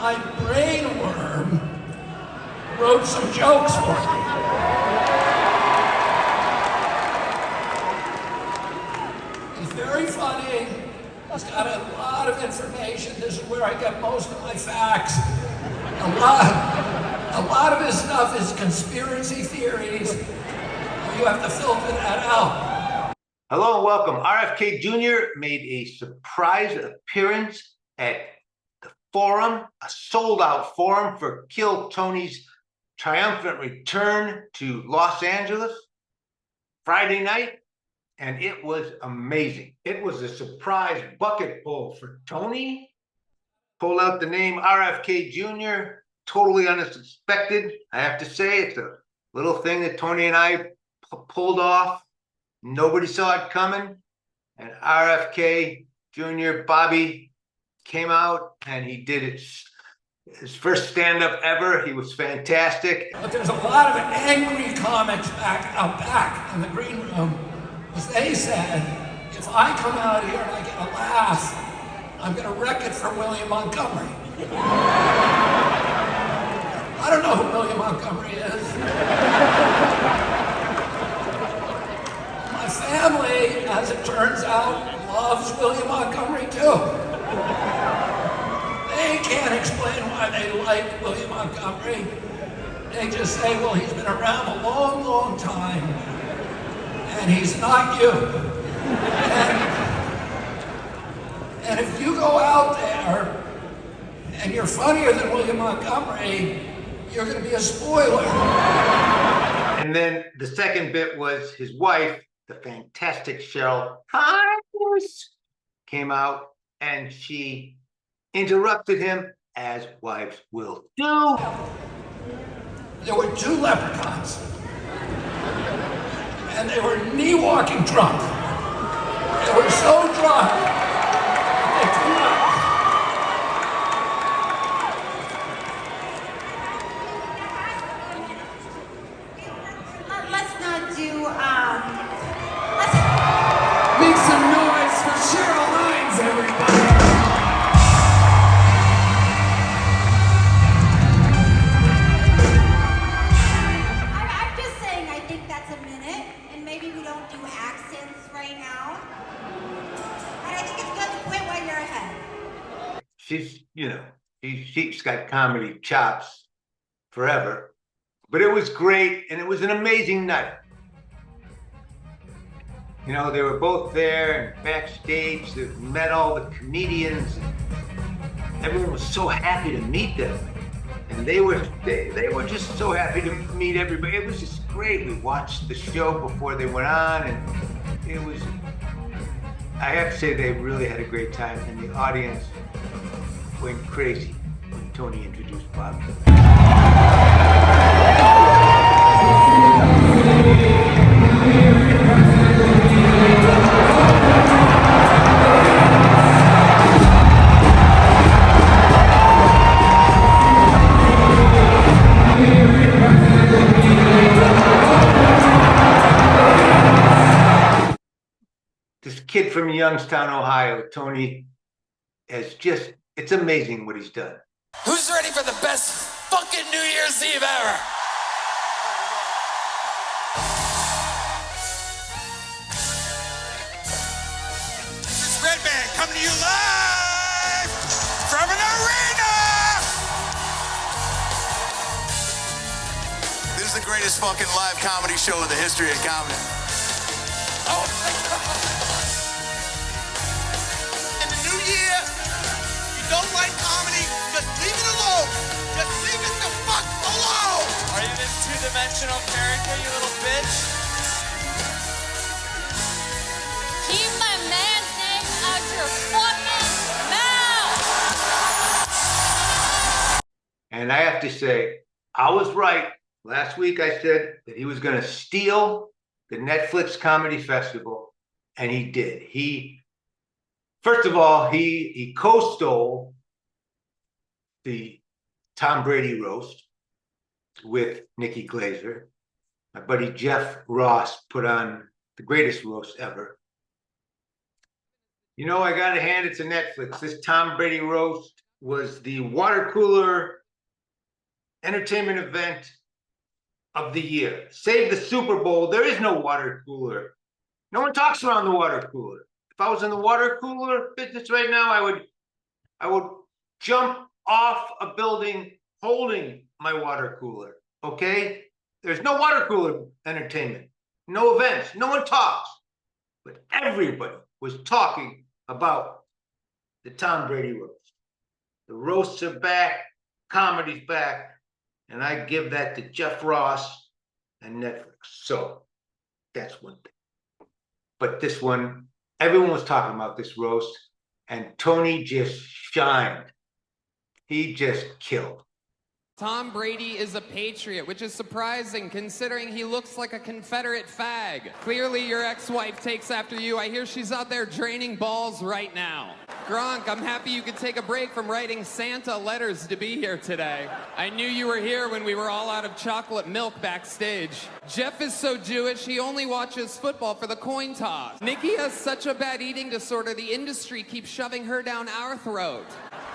my brainworm wrote some jokes for me. He's very funny. He's got a lot of information. This is where I get most of my facts. A lot of his stuff is conspiracy theories. You have to filter that out. Hello and welcome. Rfkjr Jr. made a surprise appearance at the Forum, a sold-out Forum for Kill Tony's triumphant return to Los Angeles Friday night, and it was amazing. It was a surprise bucket pull for Tony. Pulled out the name Rfkjr Jr., totally unexpected. I have to say, it's a little thing that Tony and I pulled off. Nobody saw it coming. And Rfkjr Jr., Bobby, came out and he did it. His first stand-up ever. He was fantastic. But there's a lot of angry comics out back in the green room. As they said, if I come out here and I get a laugh, I'm going to wreck it for William Montgomery. I don't know who William Montgomery is. My family, as it turns out, loves William Montgomery too. They can't explain why they like William Montgomery. They just say, well, he's been around a long, long time, and he's not you. And if you go out there and you're funnier than William Montgomery, you're going to be a spoiler. And then the second bit was his wife, the fantastic Cheryl Hines, came out and she interrupted him, as wives will do. There were two leprechauns, and they were knee-walking drunk. They were so drunk, they could not. Let's not do, Make some noise for Cheryl Hines, everybody. I'm just saying I think that's a minute, and maybe we don't do accents right now. And I think it's good to quit while you're ahead. She's got comedy chops forever. But it was great, and it was an amazing night. You know, they were both there and backstage. They met all the comedians. Everyone was so happy to meet them, and they were just so happy to meet everybody. It was just great. We watched the show before they went on, and it was. I have to say they really had a great time, and the audience went crazy when Tony introduced Bobby. This kid from Youngstown, Ohio, Tony, it's amazing what he's done. Who's ready for the best fucking New Year's Eve ever? This is Redman coming to you live from an arena! This is the greatest fucking live comedy show in the history of comedy. Oh my God! In the new year, you don't like comedy, just leave it alone. Just leave it the fuck alone. Are you this two-dimensional character, you little bitch? Keep my man's name out your fucking mouth! And I have to say, I was right. Last week I said that he was going to steal the Netflix Comedy Festival, and he did. First of all, he co-stole the Tom Brady roast with Nikki Glaser. My buddy Jeff Ross put on the greatest roast ever. You know, I got to hand it to Netflix. This Tom Brady roast was the water cooler entertainment event of the year. Save the Super Bowl. There is no water cooler. No one talks around the water cooler. If I was in the water cooler business right now, I would jump off a building holding my water cooler. Okay? There's no water cooler entertainment, no events, no one talks. But everybody was talking about the Tom Brady roast. The roasts are back, comedy's back, and I give that to Jeff Ross and Netflix. So that's one thing. But this one, everyone was talking about this roast, and Tony just shined. He just killed. Tom Brady is a patriot, which is surprising considering he looks like a Confederate fag. Clearly your ex-wife takes after you. I hear she's out there draining balls right now. Gronk, I'm happy you could take a break from writing Santa letters to be here today. I knew you were here when we were all out of chocolate milk backstage. Jeff is so Jewish, he only watches football for the coin toss. Nikki has such a bad eating disorder, the industry keeps shoving her down our throat.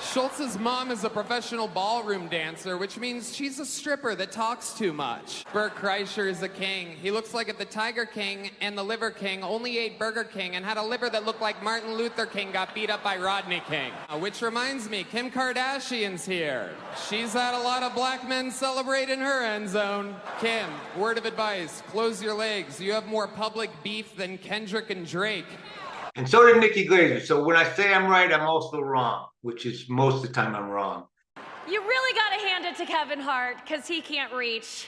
Schultz's mom is a professional ballroom dancer, which means she's a stripper that talks too much. Rfkjr is a king. He looks like if the Tiger King and the Liver King only ate Burger King and had a liver that looked like Martin Luther King got beat up by Rodney King. Which reminds me, Kim Kardashian's here. She's had a lot of black men celebrate in her end zone. Kim, word of advice, close your legs. You have more public beef than Kendrick and Drake. And so did Nikki Glazer. So when I say I'm right, I'm also wrong, which is most of the time I'm wrong. You really got to hand it to Kevin Hart, because he can't reach.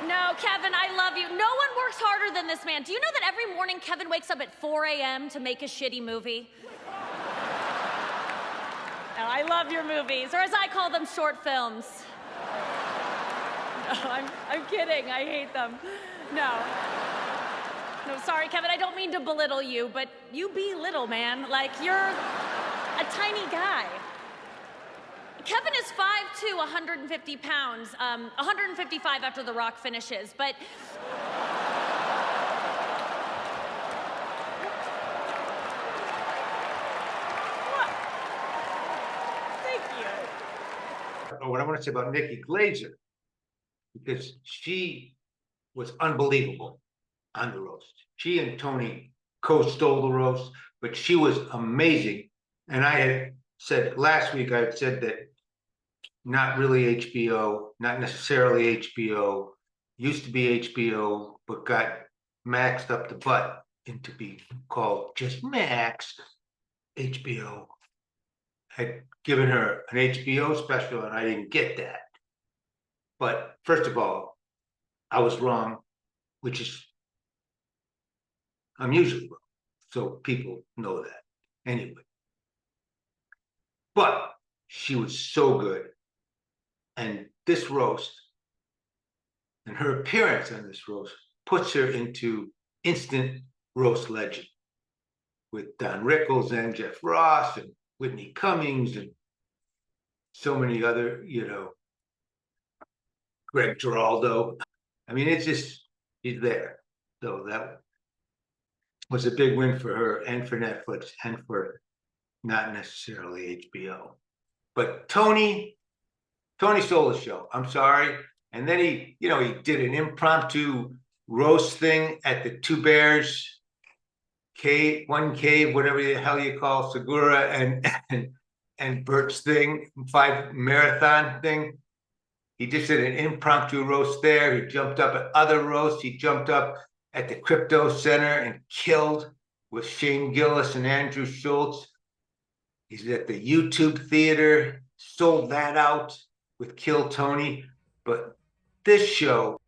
No, Kevin, I love you. No one works harder than this man. Do you know that every morning Kevin wakes up at 4 a.m. to make a shitty movie? No, I love your movies, or as I call them, short films. No, I'm kidding. I hate them. No, sorry, Kevin, I don't mean to belittle you, but you be little, man. Like, you're a tiny guy. Kevin is 5'2", 150 pounds, 155 after The Rock finishes, but... Thank you. What I want to say about Nikki Glazer, because she was unbelievable on the roast. She and Tony co-stole the roast, but she was amazing. And I had said last week, I had said that not really HBO, not necessarily HBO, used to be HBO, but got maxed up the butt into being called just Max. HBO had given her an HBO special, and I didn't get that. But first of all, I was wrong, which is, I'm usually wrong. So people know that anyway. But she was so good. And this roast and her appearance on this roast puts her into instant roast legend with Don Rickles and Jeff Ross and Whitney Cummings and so many other, Greg Giraldo. I mean, it's just, he's there. So that was a big win for her and for Netflix and for not necessarily HBO. But Tony stole the show. I'm sorry. And then he did an impromptu roast thing at the Two Bears cave, one cave, whatever the hell you call Segura and Bert's thing, 5 marathon thing. He just did an impromptu roast there. He jumped up at other roasts. He jumped up at the Crypto Center and killed with Shane Gillis and Andrew Schultz. He's at the YouTube Theater, sold that out with Kill Tony. But this show,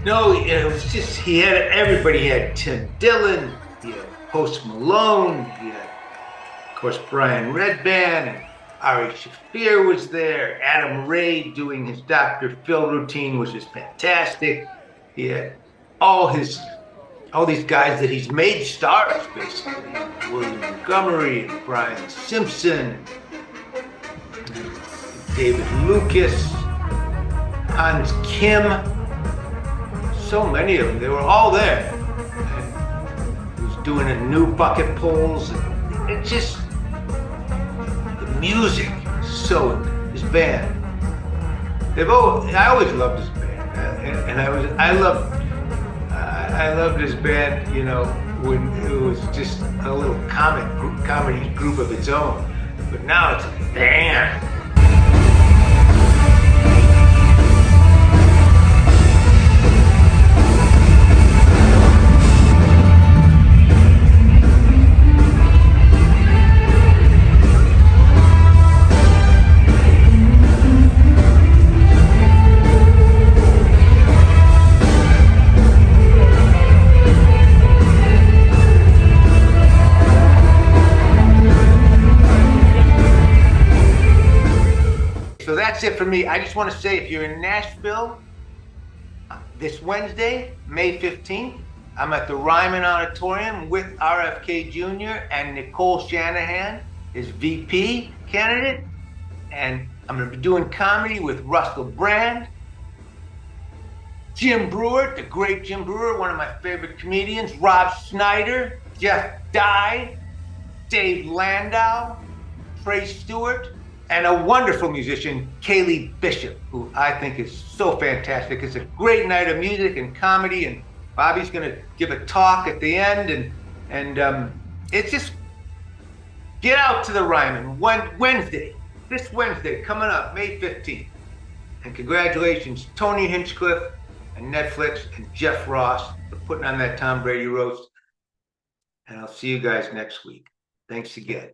no, it was just, he had everybody. He had Tim Dillon, he had Post Malone, he had, of course, Brian Redband, and Rfkjr was there. Adam Ray doing his Dr. Phil routine was just fantastic. He had all these guys that he's made stars, basically. William Montgomery and Brian Simpson, David Lucas, Hans Kim. So many of them. They were all there. And it was doing a new bucket pulls. It's just the music. So his band, I always loved his band, and I loved his band. You know, when it was just a little comedy group of its own, but now it's a band. So that's it for me. I just want to say, if you're in Nashville this Wednesday, May 15th, I'm at the Rhyman auditorium with Rfkjr Jr. and Nicole Shanahan, his VP candidate. And I'm going to be doing comedy with Russell Brand, Jim Brewer, the great Jim Brewer, one of my favorite comedians, Rob Schneider, Jeff Dye, Dave Landau, Trey Stewart, and a wonderful musician, Kaylee Bishop, who I think is so fantastic. It's a great night of music and comedy, and Bobby's gonna give a talk at the end, and it's just, get out to the Rhyman this Wednesday, coming up, May 15th. And congratulations, Tony Hinchcliffe and Netflix and Jeff Ross for putting on that Tom Brady roast. And I'll see you guys next week. Thanks again.